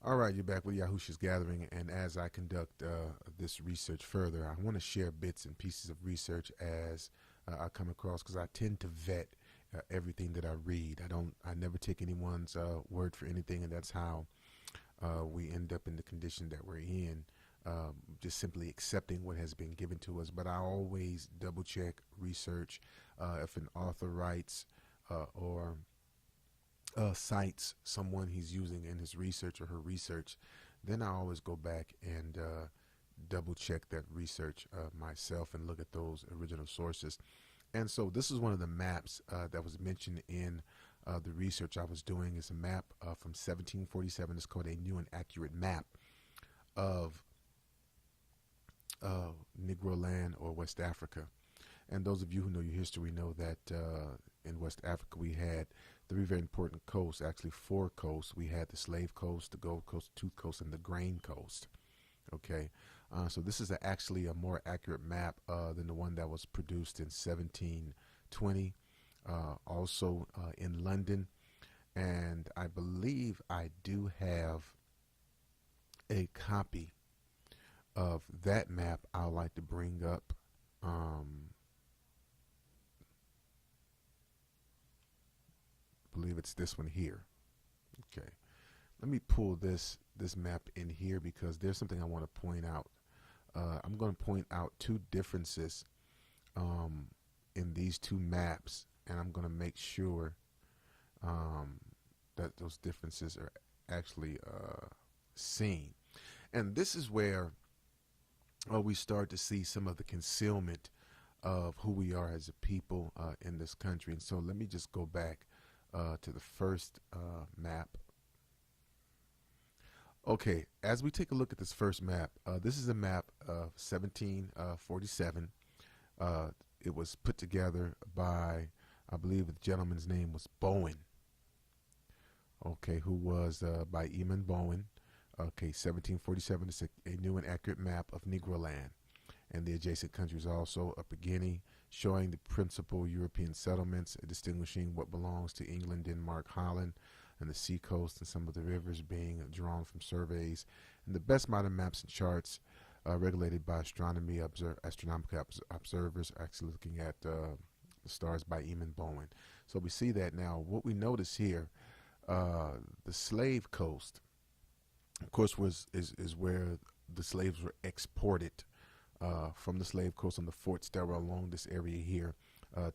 All right, you're back with Yahusha's Gathering, and as I conduct this research further, I want to share bits and pieces of research as I come across, because I tend to vet everything that I read. I never take anyone's word for anything, and that's how we end up in the condition that we're in, just simply accepting what has been given to us. But I always double check, research if an author writes or cites someone he's using in his research or her research, then I always go back and double check that research myself and look at those original sources. And so this is one of the maps that was mentioned in the research I was doing. It's a map from 1747. It's called a new and accurate map of Negro land or West Africa. And those of you who know your history know that in West Africa we had three very important coasts, actually four coasts. We had the Slave Coast, the Gold Coast, the Tooth Coast, and the Grain Coast. Okay, so this is actually a more accurate map than the one that was produced in 1720, also in London. And I believe I do have a copy of that map I'd like to bring up. I believe it's this one here. Okay, let me pull this map in here because there's something I want to point out. I'm going to point out two differences in these two maps, and I'm going to make sure that those differences are actually seen. And this is where we start to see some of the concealment of who we are as a people in this country. And so let me just go back to the first map. Okay, as we take a look at this first map, this is a map of 1747. It was put together by, I believe the gentleman's name was Bowen. Okay, who was by Eamon Bowen. Okay, 1747 is a new and accurate map of Negro land and the adjacent countries, also Upper Guinea, showing the principal European settlements, distinguishing what belongs to England, Denmark, Holland, and the sea coast, and some of the rivers being drawn from surveys, and the best modern maps and charts regulated by astronomical observers, actually looking at the stars by Eamon Bowen. So we see that now. What we notice here, the slave coast, of course, is where the slaves were exported from the slave coast on the forts that were along this area here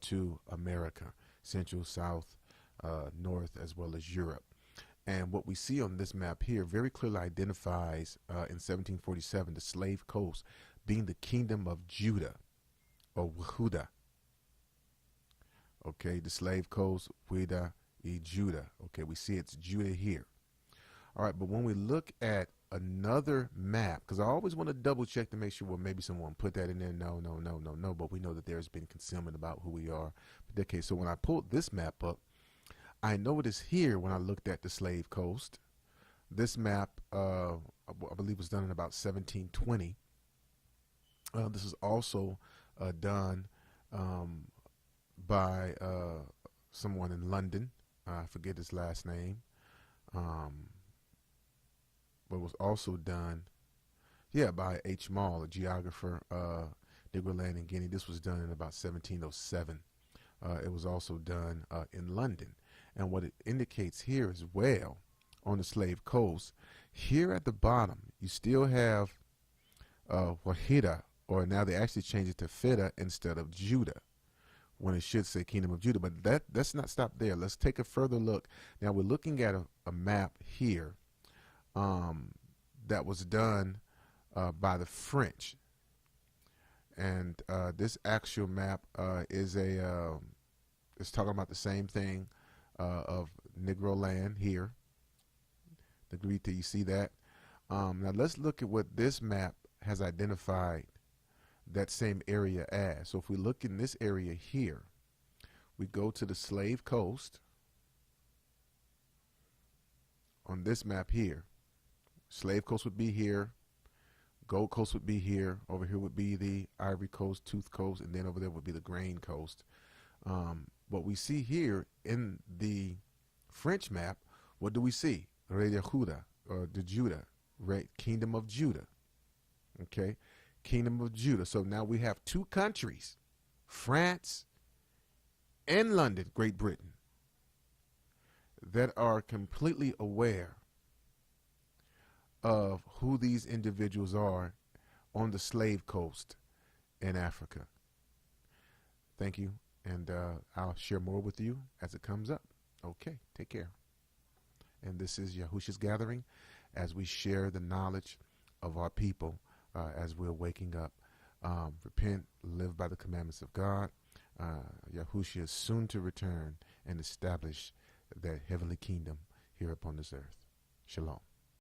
to America, Central, South, North, as well as Europe. And what we see on this map here very clearly identifies in 1747 the slave coast being the kingdom of Judah, or Yehuda. Okay, the slave coast, Yehuda, Judah. Okay, we see it's Judah here. All right, but when we look at another map, because I always want to double check to make sure, well, maybe someone put that in there. No, but we know that there's been concealment about who we are. Okay, so when I pulled this map up, I noticed here when I looked at the slave coast, this map, I believe was done in about 1720. This is also done by someone in London. I forget his last name. But was also done, by H. Mall, a geographer, Negro land in Guinea. This was done in about 1707. It was also done in London. And what it indicates here as well, on the slave coast, here at the bottom, you still have Wahida, or now they actually changed it to Fida instead of Judah, when it should say Kingdom of Judah. But let's not stop there. Let's take a further look. Now we're looking at a map here that was done by the French, and this actual map is talking about the same thing of Negro land here. The Grita, you see that? Now let's look at what this map has identified that same area as. So if we look in this area here, we go to the slave coast on this map here. Slave Coast would be here, Gold Coast would be here, over here would be the Ivory Coast, Tooth Coast, and then over there would be the Grain Coast. What we see here in the French map, what do we see? Yehuda, the Judah, right? Kingdom of Judah. Okay, Kingdom of Judah. So now we have two countries, France and London, Great Britain, that are completely aware of who these individuals are on the slave coast in Africa. Thank you, and I'll share more with you as it comes up. Okay, take care. And this is Yahushua's Gathering as we share the knowledge of our people as we're waking up. Repent, live by the commandments of God. Yahushua is soon to return and establish that heavenly kingdom here upon this earth. Shalom.